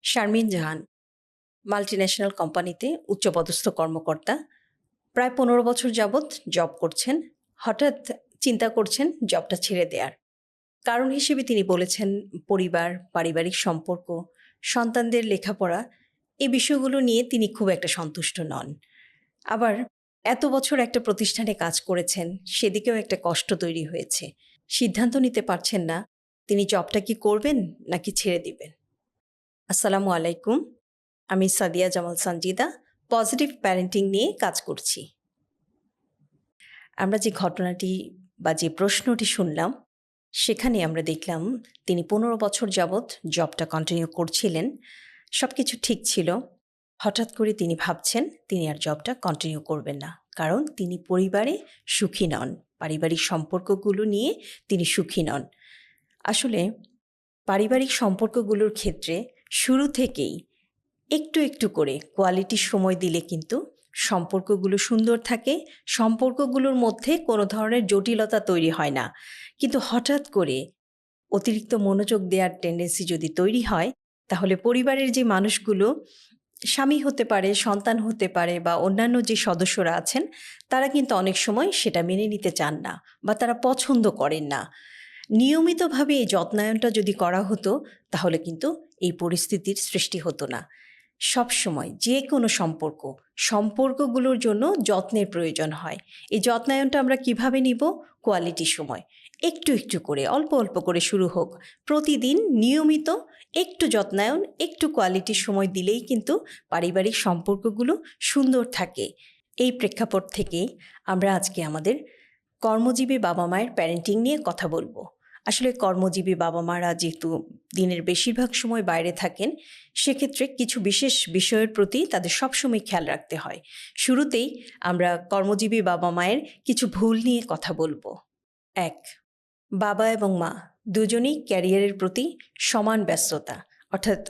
শারমিন জাহান multinational কোম্পানিতে উচ্চপদস্থ কর্মকর্তা। প্রায় ১৫ বছর যাবৎ জব করছেন। হঠাৎ চিন্তা করছেন জবটা ছেড়ে দেয়ার। কারণ হিসেবে তিনি বলেছেন পরিবার, পারিবারিক সম্পর্ক, সন্তানদের লেখাপড়া এই বিষয়গুলো নিয়ে তিনি খুব একটা সন্তুষ্ট নন। আবার এত বছর একটা প্রতিষ্ঠানে কাজ করেছেন, সেদিকেও একটা কষ্ট তৈরি হয়েছে। সিদ্ধান্ত নিতে পারছেন না তিনি জবটা কি করবেন নাকি ছেড়ে দিবেন। আসসালামু আলাইকুম, আমি সাদিয়া জামাল সানজিদা, পজিটিভ প্যারেন্টিং নিয়ে কাজ করছি। আমরা যে ঘটনাটি বা যে প্রশ্নটি শুনলাম, সেখানে আমরা দেখলাম তিনি ১৫ বছর যাবৎ জবটা কন্টিনিউ করছিলেন। সব কিছু ঠিক ছিল। হঠাৎ করে তিনি ভাবছেন তিনি আর জবটা কন্টিনিউ করবেন না। কারণ তিনি পরিবারে সুখী নন, পারিবারিক সম্পর্কগুলো নিয়ে তিনি সুখী নন। আসলে পারিবারিক সম্পর্কগুলোর ক্ষেত্রে শুরু থেকেই একটু একটু করে কোয়ালিটি সময় দিলে কিন্তু সম্পর্কগুলো সুন্দর থাকে, সম্পর্কগুলোর মধ্যে কোনো ধরনের জটিলতা তৈরি হয় না। কিন্তু হঠাৎ করে অতিরিক্ত মনোযোগ দেওয়ার টেন্ডেন্সি যদি তৈরি হয়, তাহলে পরিবারের যে মানুষগুলো, স্বামী হতে পারে, সন্তান হতে পারে বা অন্যান্য যে সদস্যরা আছেন, তারা কিন্তু অনেক সময় সেটা মেনে নিতে চান না বা তারা পছন্দ করেন না। নিয়মিতভাবে এই যত্নায়নটা যদি করা হতো, তাহলে কিন্তু এই পরিস্থিতির সৃষ্টি হতো না। সবসময় যে কোনো সম্পর্কগুলোর জন্য যত্নের প্রয়োজন হয়। এই যত্নায়নটা আমরা কিভাবে নিব? কোয়ালিটি সময় একটু একটু করে, অল্প অল্প করে শুরু হোক। প্রতিদিন নিয়মিত একটু যত্নায়ন, একটু কোয়ালিটি সময় দিলেই কিন্তু পারিবারিক সম্পর্কগুলো সুন্দর থাকে। এই প্রেক্ষাপট থেকেই আমরা আজকে আমাদের কর্মজীবী বাবা মায়ের প্যারেন্টিং নিয়ে কথা বলবো। আসলে কর্মজীবী বাবা মারা যেহেতু দিনের বেশিরভাগ সময় বাইরে থাকেন, সেক্ষেত্রে কিছু বিশেষ বিষয়ের প্রতি তাদের সবসময় খেয়াল রাখতে হয়। শুরুতেই আমরা কর্মজীবী বাবা মায়ের কিছু ভুল নিয়ে কথা বলবো। ১. বাবা এবং মা দুজনেই ক্যারিয়ারের প্রতি সমান ব্যস্ততা, অর্থাৎ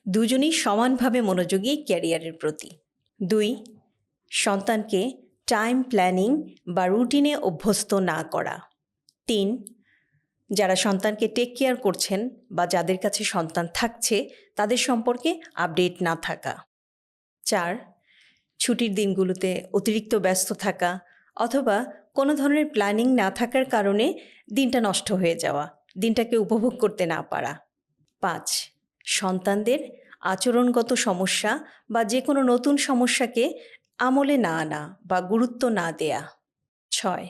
দুজনেই সমানভাবে মনোযোগী ক্যারিয়ারের প্রতি। ২. সন্তানকে টাইম প্ল্যানিং বা রুটিনে অভ্যস্ত না করা। ৩. যারা সন্তানকে টেক কেয়ার করছেন বা যাদের কাছে সন্তান থাকছে, তাদের সম্পর্কে আপডেট না থাকা। ৪. ছুটির দিনগুলোতে অতিরিক্ত ব্যস্ত থাকা অথবা কোনো ধরনের প্ল্যানিং না থাকার কারণে দিনটা নষ্ট হয়ে যাওয়া, দিনটাকে উপভোগ করতে না পারা। ৫. সন্তানদের আচরণগত সমস্যা বা যে কোনো নতুন সমস্যাকে আমলে না আনা বা গুরুত্ব না দেয়া। ৬.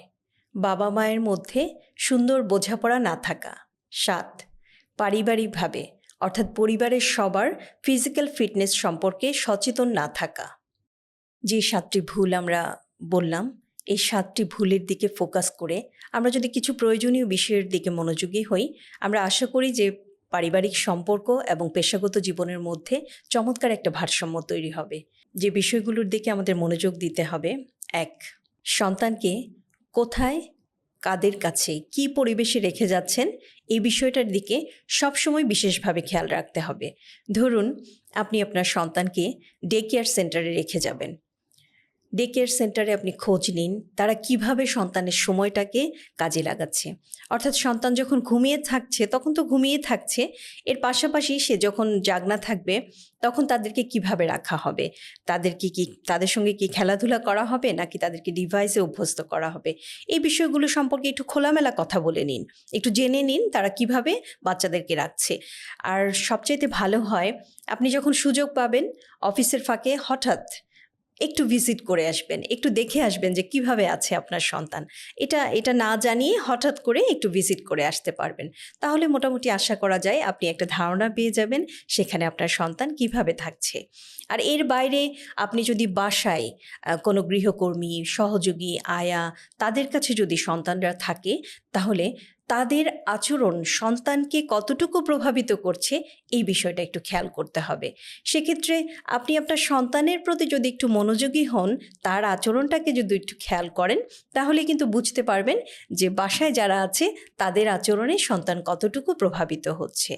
বাবা মায়ের মধ্যে সুন্দর বোঝাপড়া না থাকা। ৭. পারিবারিকভাবে অর্থাৎ পরিবারের সবার ফিজিক্যাল ফিটনেস সম্পর্কে সচেতন না থাকা। যে ৭টি ভুল আমরা বললাম, এই ৭টি ভুলের দিকে ফোকাস করে আমরা যদি কিছু প্রয়োজনীয় বিষয়ের দিকে মনোযোগী হই, আমরা আশা করি যে পারিবারিক সম্পর্ক এবং পেশাগত জীবনের মধ্যে চমৎকার একটা ভারসাম্য তৈরি হবে। যে বিষয়গুলোর দিকে আমাদের মনোযোগ দিতে হবে: ১. সন্তানকে কোথায়, কাদের কাছে, কী পরিবেশে রেখে যাচ্ছেন, এই বিষয়টার দিকে সবসময় বিশেষভাবে খেয়াল রাখতে হবে। ধরুন, আপনি আপনার সন্তানকে ডে কেয়ার সেন্টারে রেখে যাবেন। ডে কেয়ার সেন্টারে আপনি খোঁজ নিন তারা কিভাবে সন্তানের সময়টাকে কাজে লাগাচ্ছে। অর্থাৎ সন্তান যখন ঘুমিয়ে থাকছে তখন তো ঘুমিয়ে থাকছে, এর পাশাপাশি সে যখন জাগনা থাকবে তখন তাদেরকে কিভাবে রাখা হবে, তাদের সঙ্গে কি খেলাধুলা করা হবে নাকি তাদেরকে ডিভাইসে অভ্যস্ত করা হবে, এই বিষয়গুলো সম্পর্কে একটু খোলামেলা কথা বলে নিন, একটু জেনে নিন তারা কিভাবে বাচ্চাদেরকে রাখছে। আর সবচাইতে ভালো হয় আপনি যখন সুযোগ পাবেন অফিসের ফাঁকে হঠাৎ একটু ভিজিট করে আসবেন, একটু দেখে আসবেন যে কিভাবে আছে আপনার সন্তান। এটা না জানিয়ে হঠাৎ করে একটু ভিজিট করে আসতে পারবেন। তাহলে মোটামুটি আশা করা যায় আপনি একটা ধারণা পেয়ে যাবেন সেখানে আপনার সন্তান কিভাবে থাকছে। আর এর বাইরে আপনি যদি বাসায় কোনো গৃহকর্মী, সহযোগী, আয়া তাদের কাছে যদি সন্তানরা থাকে, তাহলে তাদের আচরণ সন্তানকে কতটুকু প্রভাবিত করছে এই বিষয়টা একটু খেয়াল করতে হবে। সেক্ষেত্রে আপনি আপনার সন্তানের প্রতি যদি একটু মনোযোগী হন, তার আচরণটাকে যদি একটু খেয়াল করেন, তাহলে কিন্তু বুঝতে পারবেন যে বাসায় যারা আছে তাদের আচরণে সন্তান কতটুকু প্রভাবিত হচ্ছে।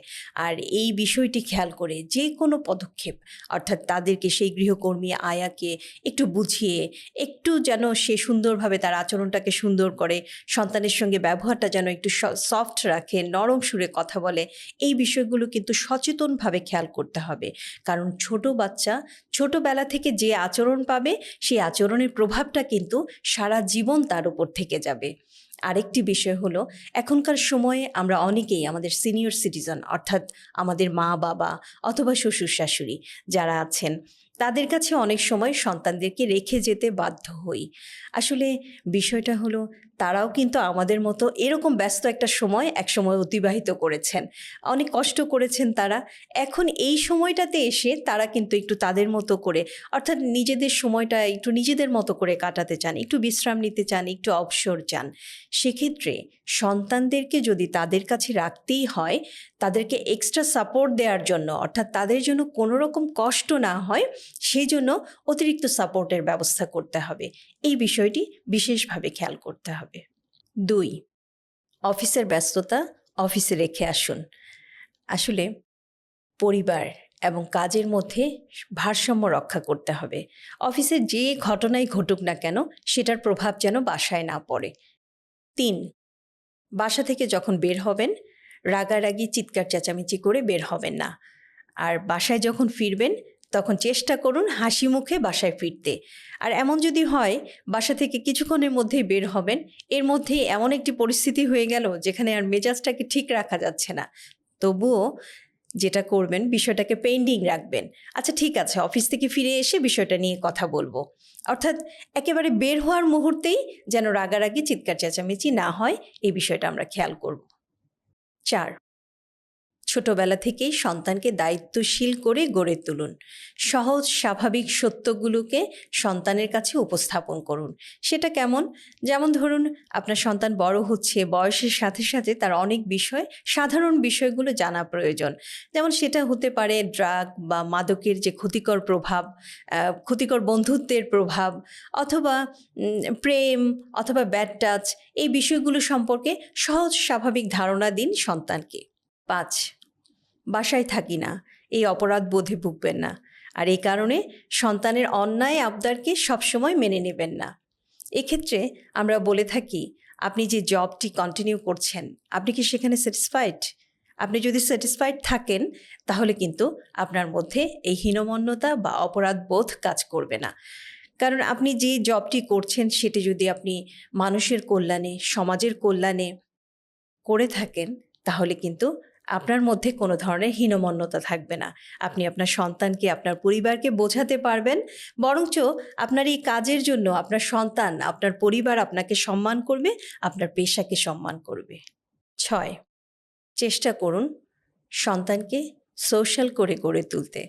আর এই বিষয়টি খেয়াল করে যে কোনো পদক্ষেপ, অর্থাৎ তাদেরকে সেই গৃহকর্মী আয়াকে একটু বুঝিয়ে, একটু যেন সে সুন্দরভাবে তার আচরণটাকে সুন্দর করে, সন্তানের সঙ্গে ব্যবহারটা যেন একটু সফট রাখে, নরম সুরে কথা বলে, এই বিষয়গুলো কিন্তু সচেতনভাবে খেয়াল করতে হবে। কারণ ছোট বাচ্চা ছোটবেলা থেকে যে আচরণ পাবে, সেই আচরণের প্রভাবটা কিন্তু সারা জীবন তার উপর থেকে যাবে। আরেকটি বিষয় হলো, এখনকার সময়ে আমরা অনেকেই আমাদের সিনিয়র সিটিজেন, অর্থাৎ আমাদের মা বাবা অথবা শ্বশুর শাশুড়ি যারা আছেন, তাদের কাছে অনেক সময় সন্তানদেরকে রেখে যেতে বাধ্য হই। আসলে বিষয়টা হলো, তারাও কিন্তু আমাদের মতো এরকম ব্যস্ত একটা সময় একসময় অতিবাহিত করেছেন, অনেক কষ্ট করেছেন তারা। এখন এই সময়টাতে এসে তারা কিন্তু একটু তাদের মতো করে, অর্থাৎ নিজেদের সময়টা একটু নিজেদের মতো করে কাটাতে চান, একটু বিশ্রাম নিতে চান, একটু অবসর চান। সেক্ষেত্রে সন্তানদেরকে যদি তাদের কাছে রাখতেই হয়, তাদেরকে এক্সট্রা সাপোর্ট দেওয়ার জন্য, অর্থাৎ তাদের জন্য কোনো রকম কষ্ট না হয় সেই জন্য অতিরিক্ত সাপোর্টের ব্যবস্থা করতে হবে। এই বিষয়টি বিশেষভাবে খেয়াল করতে হবে। 2, অফিসের ব্যস্ততা অফিসে রেখে আসুন। আসলে পরিবার এবং কাজের মধ্যে ভারসাম্য রক্ষা করতে হবে। অফিসে যে ঘটনাই ঘটুক না কেন, সেটার প্রভাব যেন বাসায় না পড়ে। 3, বাসা থেকে যখন বের হবেন, রাগারাগি চিৎকার চেঁচামেচি করে বের হবেন না। আর বাসায় যখন ফিরবেন, তখন চেষ্টা করুন হাসি মুখে বাসায় ফিরতে। আর এমন যদি হয় বাসা থেকে কিছুক্ষণের মধ্যেই বের হবেন, এর মধ্যেই এমন একটি পরিস্থিতি হয়ে গেল যেখানে আর মেজাজটাকে ঠিক রাখা যাচ্ছে না, তবুও যেটা করবেন, বিষয়টাকে পেন্ডিং রাখবেন। আচ্ছা ঠিক আছে, অফিস থেকে ফিরে এসে বিষয়টা নিয়ে কথা বলবো। অর্থাৎ একেবারে বের হওয়ার মুহূর্তেই যেন রাগারাগি চিৎকার চেঁচামেচি না হয়, এই বিষয়টা আমরা খেয়াল করব। 4, ছোটবেলা থেকেই সন্তানকে দায়িত্বশীল করে গড়ে তুলুন। সহজ স্বাভাবিক সত্যগুলোকে সন্তানের কাছে উপস্থাপন করুন। সেটা কেমন? যেমন ধরুন, আপনার সন্তান বড় হচ্ছে, বয়সের সাথে সাথে তার অনেক বিষয়, সাধারণ বিষয়গুলো জানা প্রয়োজন। যেমন সেটা হতে পারে ড্রাগ বা মাদকের যে ক্ষতিকর প্রভাব, ক্ষতিকর বন্ধুত্বের প্রভাব, অথবা প্রেম, অথবা ব্যাড টাচ, এই বিষয়গুলো সম্পর্কে সহজ স্বাভাবিক ধারণা দিন সন্তানকে। 5, বাসায় থাকি না, এই অপরাধ বোধে ভুগবেন না। আর এই কারণে সন্তানের অন্যায় আবদারকে সবসময় মেনে নেবেন না। এক্ষেত্রে আমরা বলে থাকি, আপনি যে জবটি কন্টিনিউ করছেন, আপনি কি সেখানে স্যাটিসফাইড? আপনি যদি স্যাটিসফাইড থাকেন, তাহলে কিন্তু আপনার মধ্যে এই হীনমন্যতা বা অপরাধ বোধ কাজ করবে না। কারণ আপনি যে জবটি করছেন, সেটি যদি আপনি মানুষের কল্যাণে, সমাজের কল্যাণে করে থাকেন, তাহলে কিন্তু আপনার মধ্যে কোনো ধরনের হীনমন্যতা থাকবে না। আপনি আপনার সন্তানকে, আপনার পরিবারকে বোঝাতে পারবেন, বরঞ্চ আপনার এই কাজের জন্য আপনার সন্তান, আপনার পরিবার আপনাকে সম্মান করবে, আপনার পেশাকে সম্মান করবে। 6, চেষ্টা করুন সন্তানকে সোশ্যাল করে গড়ে তুলতে,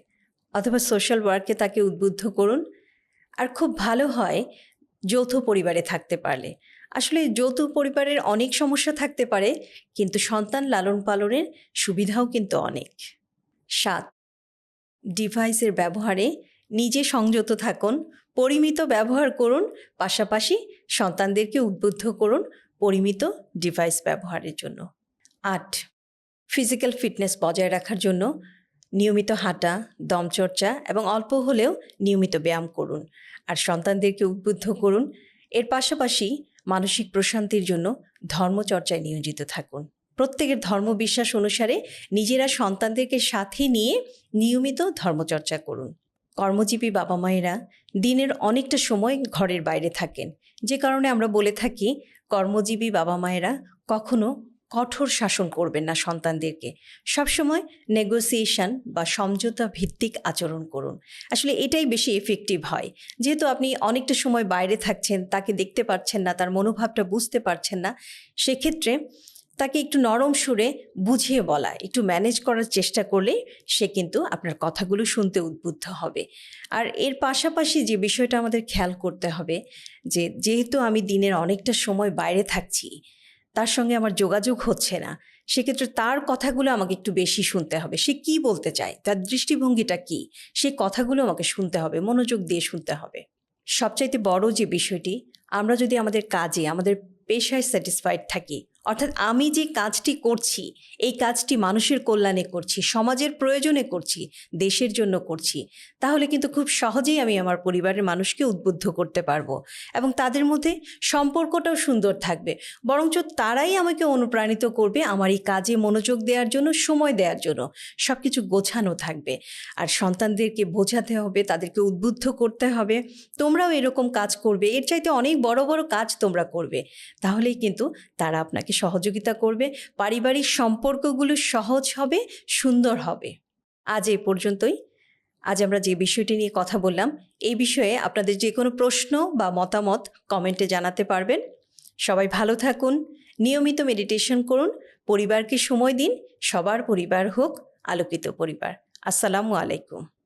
অথবা সোশ্যাল ওয়ার্কে তাকে উদ্বুদ্ধ করুন। আর খুব ভালো হয় যৌথ পরিবারে থাকতে পারলে। আসলে যৌথ পরিবারের অনেক সমস্যা থাকতে পারে, কিন্তু সন্তান লালন পালনের সুবিধাও কিন্তু অনেক। 7, ডিভাইসের ব্যবহারে নিজে সংযত থাকুন, পরিমিত ব্যবহার করুন, পাশাপাশি সন্তানদেরকে উদ্বুদ্ধ করুন পরিমিত ডিভাইস ব্যবহারের জন্য। 8, ফিজিক্যাল ফিটনেস বজায় রাখার জন্য নিয়মিত হাঁটা, দমচর্চা এবং অল্প হলেও নিয়মিত ব্যায়াম করুন। আর সন্তানদেরকে উদ্বুদ্ধ করুন এর পাশাপাশি মানসিক প্রশান্তির জন্য ধর্মচর্চায় নিয়োজিত থাকুন। প্রত্যেকের ধর্মবিশ্বাস অনুসারে নিজেরা সন্তানদেরকে সাথে নিয়ে নিয়মিত ধর্মচর্চা করুন। কর্মজীবী বাবা মায়েরা দিনের অনেকটা সময় ঘরের বাইরে থাকেন, যে কারণে আমরা বলে থাকি কর্মজীবী বাবা মায়েরা কখনো কঠোর শাসন করবেন না সন্তানদেরকে। সবসময় নেগোসিয়েশন বা সমঝোতা ভিত্তিক আচরণ করুন। আসলে এটাই বেশি এফেক্টিভ হয়। যেহেতু আপনি অনেকটা সময় বাইরে থাকছেন, তাকে দেখতে পাচ্ছেন না, তার মনোভাবটা বুঝতে পারছেন না, সেক্ষেত্রে তাকে একটু নরম সুরে বুঝিয়ে বলা, একটু ম্যানেজ করার চেষ্টা করলে সে কিন্তু আপনার কথাগুলো শুনতে উদ্বুদ্ধ হবে। আর এর পাশাপাশি যে বিষয়টা আমাদের খেয়াল করতে হবে, যেহেতু আমি দিনের অনেকটা সময় বাইরে থাকছি, তার সঙ্গে আমার যোগাযোগ হচ্ছে না, সেক্ষেত্রে তার কথাগুলো আমাকে একটু বেশি শুনতে হবে। সে কী বলতে চায়, তার দৃষ্টিভঙ্গিটা কী, সে কথাগুলো আমাকে শুনতে হবে, মনোযোগ দিয়ে শুনতে হবে। সবচাইতে বড় যে বিষয়টি, আমরা যদি আমাদের কাজে, আমাদের পেশায় স্যাটিসফাইড থাকি, অর্থাৎ আমি যে কাজটি করছি, এই কাজটি মানুষের কল্যাণে করছি, সমাজের প্রয়োজনে করছি, দেশের জন্য করছি, তাহলে কিন্তু খুব সহজেই আমি আমার পরিবারের মানুষকে উদ্বুদ্ধ করতে পারবো এবং তাদের মধ্যে সম্পর্কটাও সুন্দর থাকবে। বরঞ্চ তারাই আমাকে অনুপ্রাণিত করবে আমার এই কাজে মনোযোগ দেওয়ার জন্য, সময় দেওয়ার জন্য। সব কিছু গোছানো থাকবে। আর সন্তানদেরকে বোঝাতে হবে, তাদেরকে উদ্বুদ্ধ করতে হবে, তোমরাও এরকম কাজ করবে, এর চাইতে অনেক বড় বড় কাজ তোমরা করবে। তাহলেই কিন্তু তারা আপনাকে সহযোগিতা করবে, পারিবারিক সম্পর্কগুলো সহজ হবে, সুন্দর হবে। আজ এই পর্যন্তই। আজ আমরা যে বিষয়টি নিয়ে কথা বললাম, এই বিষয়ে আপনাদের যে কোনো প্রশ্ন বা মতামত কমেন্টে জানাতে পারবেন। সবাই ভালো থাকুন, নিয়মিত মেডিটেশন করুন, পরিবারকে সময় দিন, সবার পরিবার হোক আলোকিত পরিবার। আসসালামু আলাইকুম।